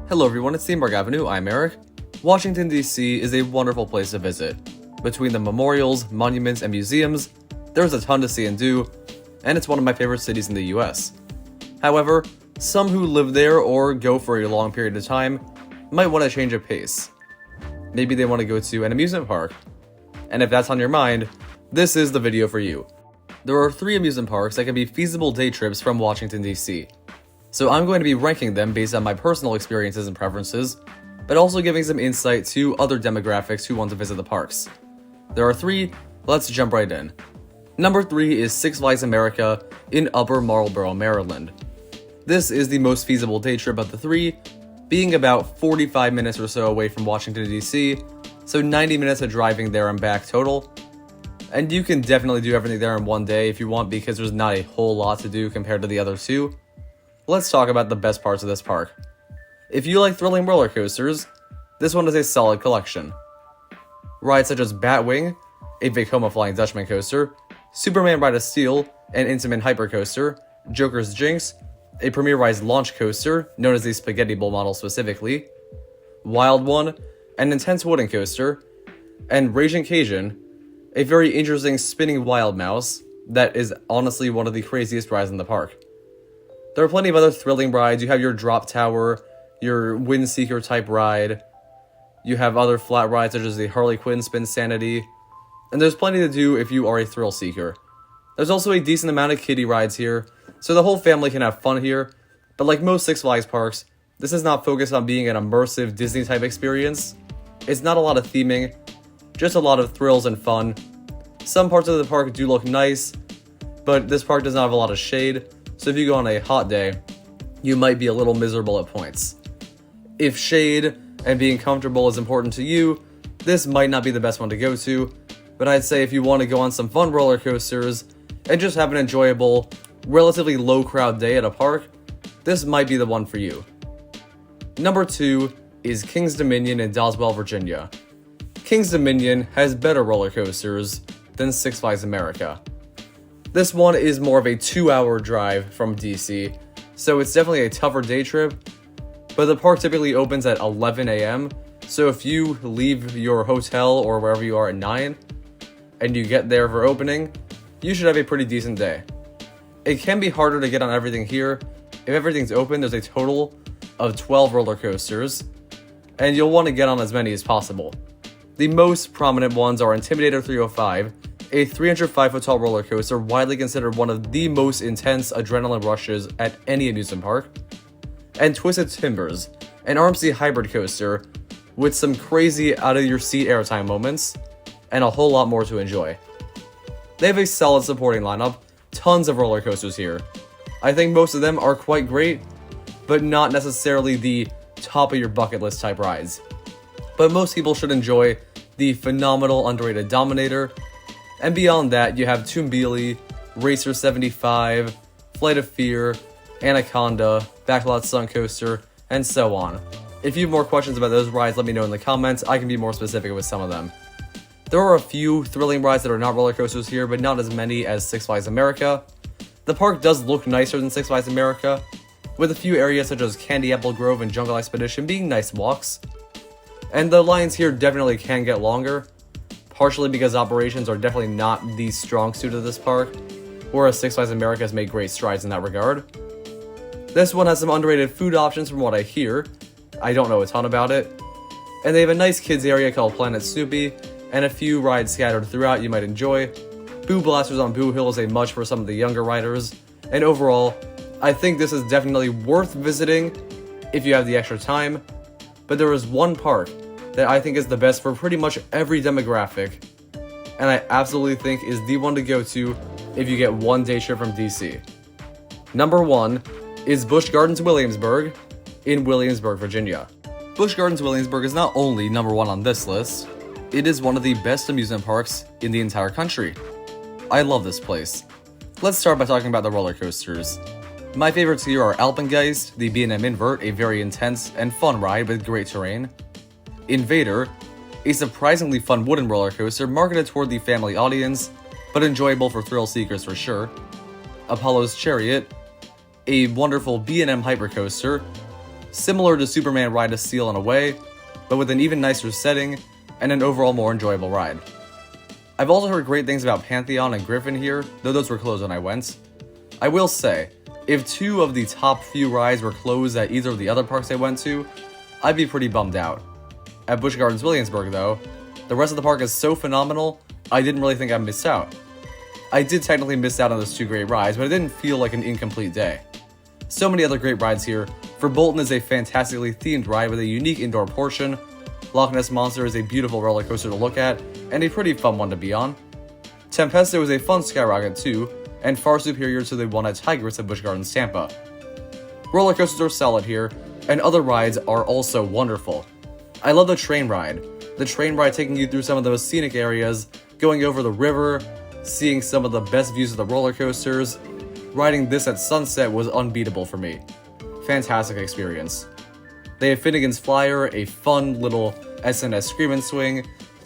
Hello everyone, it's Theme Park Avenue, I'm Eric. Washington D.C. is a wonderful place to visit. Between the memorials, monuments, and museums, there's a ton to see and do, and it's one of my favorite cities in the US. However, some who live there or go for a long period of time might want to change of pace. Maybe they want to go to an amusement park. And if that's on your mind, this is the video for you. There are 3 amusement parks that can be feasible day trips from Washington D.C. So I'm going to be ranking them based on my personal experiences and preferences, but also giving some insight to other demographics who want to visit the parks. There are 3, let's jump right in. Number 3 is Six Flags America in Upper Marlboro, Maryland. This is the most feasible day trip of the 3, being about 45 minutes or so away from Washington D.C., so 90 minutes of driving there and back total. And you can definitely do everything there in one day if you want, because there's not a whole lot to do compared to the other 2. Let's talk about the best parts of this park. If you like thrilling roller coasters, this one is a solid collection. Rides such as Batwing, a Vekoma Flying Dutchman coaster, Superman Ride of Steel, an Intamin Hypercoaster, Joker's Jinx, a Premier Rise launch coaster, known as the Spaghetti Bowl model specifically, Wild One, an intense wooden coaster, and Raging Cajun, a very interesting spinning wild mouse that is honestly one of the craziest rides in the park. There are plenty of other thrilling rides. You have your Drop Tower, your Windseeker type ride. You have other flat rides such as the Harley Quinn Spin Sanity. And there's plenty to do if you are a thrill seeker. There's also a decent amount of kiddie rides here, so the whole family can have fun here. But like most Six Flags parks, this is not focused on being an immersive Disney type experience. It's not a lot of theming, just a lot of thrills and fun. Some parts of the park do look nice, but this park does not have a lot of shade. So if you go on a hot day, you might be a little miserable at points. If shade and being comfortable is important to you, this might not be the best one to go to, but I'd say if you want to go on some fun roller coasters and just have an enjoyable, relatively low crowd day at a park, this might be the one for you. Number 2 is King's Dominion in Doswell, Virginia. King's Dominion has better roller coasters than Six Flags America. This one is more of a 2-hour drive from DC, so it's definitely a tougher day trip, but the park typically opens at 11 a.m., so if you leave your hotel or wherever you are at 9, and you get there for opening, you should have a pretty decent day. It can be harder to get on everything here. If everything's open, there's a total of 12 roller coasters, and you'll want to get on as many as possible. The most prominent ones are Intimidator 305, a 305-foot tall roller coaster widely considered one of the most intense adrenaline rushes at any amusement park, and Twisted Timbers, an RMC hybrid coaster with some crazy out-of-your-seat airtime moments, and a whole lot more to enjoy. They have a solid supporting lineup, tons of roller coasters here. I think most of them are quite great, but not necessarily the top of your bucket list type rides. But most people should enjoy the phenomenal underrated Dominator, and beyond that, you have Toonbilly, Racer 75, Flight of Fear, Anaconda, Backlot Sun Coaster, and so on. If you have more questions about those rides, let me know in the comments. I can be more specific with some of them. There are a few thrilling rides that are not roller coasters here, but not as many as Six Flags America. The park does look nicer than Six Flags America, with a few areas such as Candy Apple Grove and Jungle Expedition being nice walks. And the lines here definitely can get longer, partially because operations are definitely not the strong suit of this park, whereas Six Flags America has made great strides in that regard. This one has some underrated food options from what I hear. I don't know a ton about it. And they have a nice kids area called Planet Snoopy, and a few rides scattered throughout you might enjoy. Boo Blasters on Boo Hill is a must for some of the younger riders, and overall, I think this is definitely worth visiting if you have the extra time. But there is one park that I think is the best for pretty much every demographic, and I absolutely think is the one to go to if you get one day trip from DC. Number 1 is Busch Gardens Williamsburg in Williamsburg, Virginia. Busch Gardens Williamsburg is not only number 1 on this list, it is one of the best amusement parks in the entire country. I love this place. Let's start by talking about the roller coasters. My favorites here are Alpengeist, the B&M Invert, a very intense and fun ride with great terrain. Invader, a surprisingly fun wooden roller coaster marketed toward the family audience, but enjoyable for thrill seekers for sure. Apollo's Chariot, a wonderful B&M hypercoaster, similar to Superman Ride to Seal in a way, but with an even nicer setting and an overall more enjoyable ride. I've also heard great things about Pantheon and Griffin here, though those were closed when I went. I will say, if 2 of the top few rides were closed at either of the other parks I went to, I'd be pretty bummed out. At Busch Gardens Williamsburg though, the rest of the park is so phenomenal, I didn't really think I missed out. I did technically miss out on those 2 great rides, but it didn't feel like an incomplete day. So many other great rides here. For Bolton is a fantastically themed ride with a unique indoor portion. Loch Ness Monster is a beautiful roller coaster to look at, and a pretty fun one to be on. Tempesto is a fun skyrocket too, and far superior to the one at Tigris at Busch Gardens Tampa. Roller coasters are solid here, and other rides are also wonderful. I love the train ride. The train ride taking you through some of the most scenic areas, going over the river, seeing some of the best views of the roller coasters. Riding this at sunset was unbeatable for me. Fantastic experience. They have Finnegan's Flyer, a fun little SNS Scream and Swing,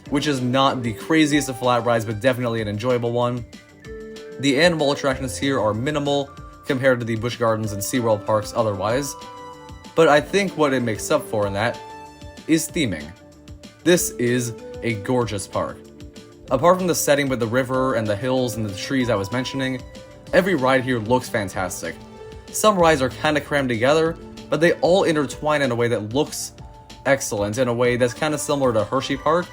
which is not the craziest of flat rides, but definitely an enjoyable one. The animal attractions here are minimal compared to the Busch Gardens and SeaWorld parks otherwise, but I think what it makes up for in that is theming. This is a gorgeous park. Apart from the setting with the river and the hills and the trees I was mentioning, every ride here looks fantastic. Some rides are kinda crammed together, but they all intertwine in a way that looks excellent, in a way that's kinda similar to Hershey Park.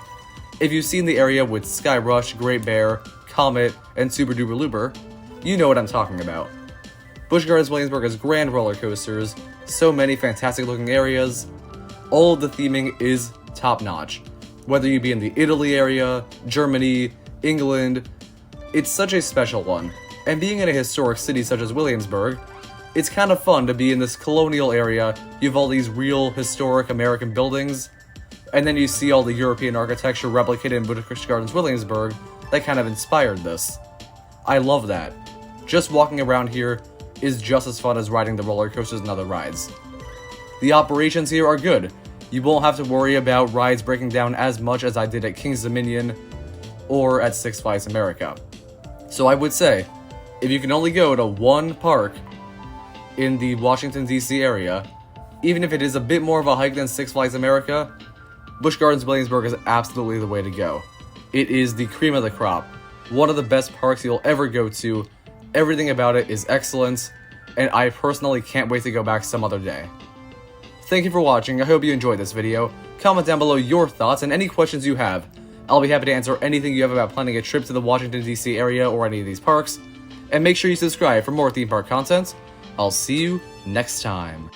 If you've seen the area with Sky Rush, Great Bear, Comet, and Super Duper Looper, you know what I'm talking about. Busch Gardens Williamsburg has grand roller coasters, so many fantastic looking areas. All of the theming is top notch. Whether you be in the Italy area, Germany, England, it's such a special one. And being in a historic city such as Williamsburg, it's kind of fun to be in this colonial area. You have all these real historic American buildings, and then you see all the European architecture replicated in Busch Gardens Williamsburg that kind of inspired this. I love that. Just walking around here is just as fun as riding the roller coasters and other rides. The operations here are good. You won't have to worry about rides breaking down as much as I did at King's Dominion or at Six Flags America. So I would say, if you can only go to one park in the Washington D.C. area, even if it is a bit more of a hike than Six Flags America, Busch Gardens Williamsburg is absolutely the way to go. It is the cream of the crop. One of the best parks you'll ever go to. Everything about it is excellent, and I personally can't wait to go back some other day. Thank you for watching. I hope you enjoyed this video. Comment down below your thoughts and any questions you have. I'll be happy to answer anything you have about planning a trip to the Washington D.C. area or any of these parks. And make sure you subscribe for more theme park content. I'll see you next time.